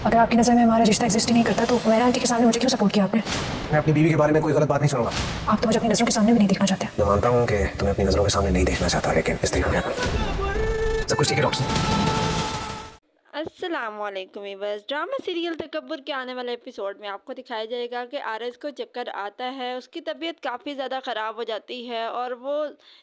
अगर आपकी नज़र में हमारा रिश्ता एग्जिस्ट ही नहीं करता तो मेरा आंटी के सामने मुझे क्यों सपोर्ट किया आपने? मैं अपनी बीवी के बारे में कोई गलत बात नहीं सुनूंगा। आप तो मुझे अपनी नज़रों के सामने भी नहीं देखना चाहते। मैं मानता हूँ कि तुम्हें अपनी नजरों के सामने नहीं देखना चाहता, लेकिन इस दिन सब कुछ ठीक है डॉक्टर। अस्सलामुअलैकुम वीवर्स। ड्रामा सीरियल तकब्बुर के आने वाले एपिसोड में आपको दिखाया जाएगा कि आरएस को चक्कर आता है, उसकी तबीयत काफ़ी ज़्यादा ख़राब हो जाती है और वो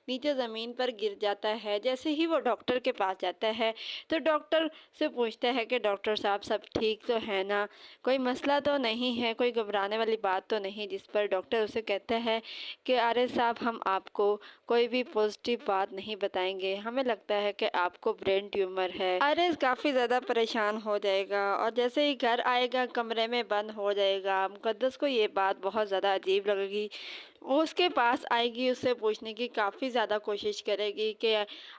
नीचे ज़मीन पर गिर जाता है। जैसे ही वो डॉक्टर के पास जाता है तो डॉक्टर से पूछता है कि डॉक्टर साहब सब ठीक तो है ना, कोई मसला तो नहीं है, कोई घबराने वाली बात तो नहीं। जिस पर डॉक्टर उसे कहता है कि आरएस साहब हम आपको कोई भी पॉजिटिव बात नहीं बताएंगे, हमें लगता है कि आपको ब्रेन ट्यूमर है। आरएस काफ़ी ज़्यादा परेशान हो जाएगा और जैसे ही घर आएगा कमरे में बंद हो जाएगा। मुकद्दस को ये बात बहुत ज़्यादा अजीब लगेगी। वो उसके पास आएगी, उससे पूछने की काफ़ी ज़्यादा कोशिश करेगी कि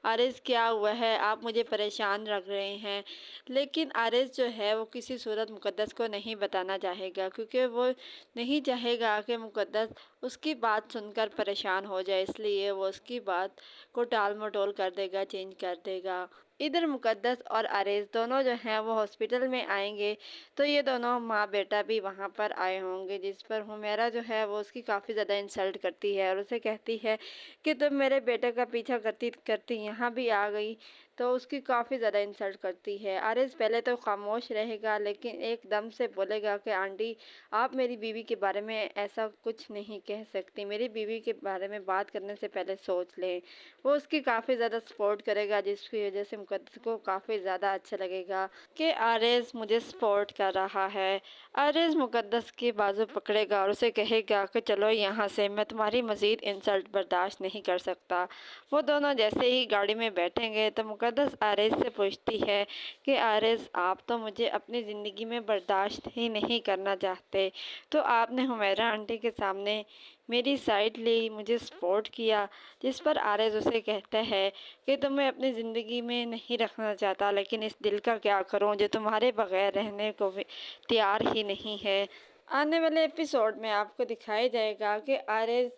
आरएस क्या हुआ है, आप मुझे परेशान रख रहे हैं। लेकिन आरएस जो है वो किसी सूरत मुकद्दस को नहीं बताना चाहेगा, क्योंकि वो नहीं चाहेगा कि मुकद्दस उसकी बात सुनकर परेशान हो जाए, इसलिए वो उसकी बात को टाल मटोल कर देगा, चेंज कर देगा। इधर मुकद्दस और आरएस दोनों जो हैं वो हॉस्पिटल में आएंगे तो ये दोनों माँ बेटा भी वहाँ पर आए होंगे। जिस पर हुमैरा जो है वो उसकी काफ़ी ज़्यादा इंसल्ट करती है और उसे कहती है कि तुम मेरे बेटे का पीछा करती करती यहाँ भी आ गई, तो उसकी काफ़ी ज़्यादा इंसल्ट करती है। आरएस पहले तो खामोश रहेगा लेकिन एकदम से बोलेगा कि आंटी आप मेरी बीवी के बारे में ऐसा कुछ नहीं कह सकती, मेरी बीवी के बारे में बात करने से पहले सोच लें। वो उसकी काफ़ी ज़्यादा सपोर्ट करेगा, जिसकी वजह से मुकद्दस को काफ़ी ज़्यादा अच्छा लगेगा कि आरएस मुझे सपोर्ट कर रहा है। आरएस मुकद्दस की बाजू पकड़ेगा और उसे कहेगा कि चलो यहाँ से, मैं तुम्हारी मज़ीद इंसल्ट बर्दाश्त नहीं कर सकता। वो दोनों जैसे ही गाड़ी में बैठेंगे तो मुकद्दस आरएस से पूछती है कि आरएस आप तो मुझे अपनी ज़िंदगी में बर्दाश्त ही नहीं करना चाहते, तो आपने हुमैरा आंटी के सामने मेरी साइड ली, मुझे सपोर्ट किया। जिस पर आरएस उसे कहता है कि तुम्हें अपनी ज़िंदगी में नहीं रखना चाहता, लेकिन इस दिल का क्या करूं जो तुम्हारे बगैर रहने को भी तैयार ही नहीं है। आने वाले एपिसोड में आपको दिखाया जाएगा कि आरएस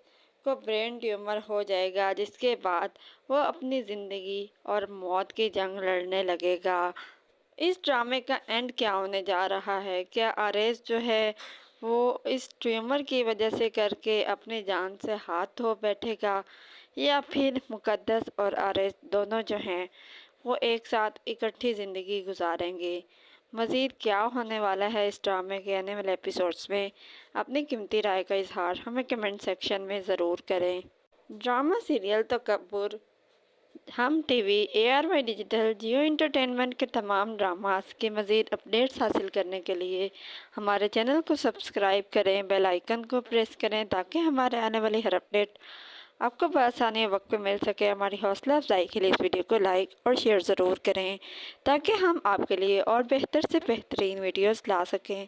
को ब्रेन ट्यूमर हो जाएगा, जिसके बाद वो अपनी ज़िंदगी और मौत की जंग लड़ने लगेगा। इस ड्रामे का एंड क्या होने जा रहा है? क्या आरएस जो है वो इस ट्यूमर की वजह से करके अपनी जान से हाथ धो बैठेगा, या फिर मुकद्दस और आरएस दोनों जो हैं वो एक साथ इकट्ठी ज़िंदगी गुजारेंगे? मज़ीद क्या होने वाला है इस ड्रामे के आने वाले एपिसोड्स में? अपनी कीमती राय का इजहार हमें कमेंट सेक्शन में ज़रूर करें। ड्रामा सीरियल तकब्बुर हम टीवी, ARY डिजिटल, जियो एंटरटेनमेंट के तमाम ड्रामास के मज़ीद अपडेट्स हासिल करने के लिए हमारे चैनल को सब्सक्राइब करें, बेल आइकन को प्रेस करें ताकि हमारे आने वाली हर अपडेट आपको बआसानी वक्त पे मिल सके। हमारी हौसला अफजाई के लिए इस वीडियो को लाइक और शेयर ज़रूर करें ताकि हम आपके लिए और बेहतर से बेहतरीन वीडियोस ला सकें।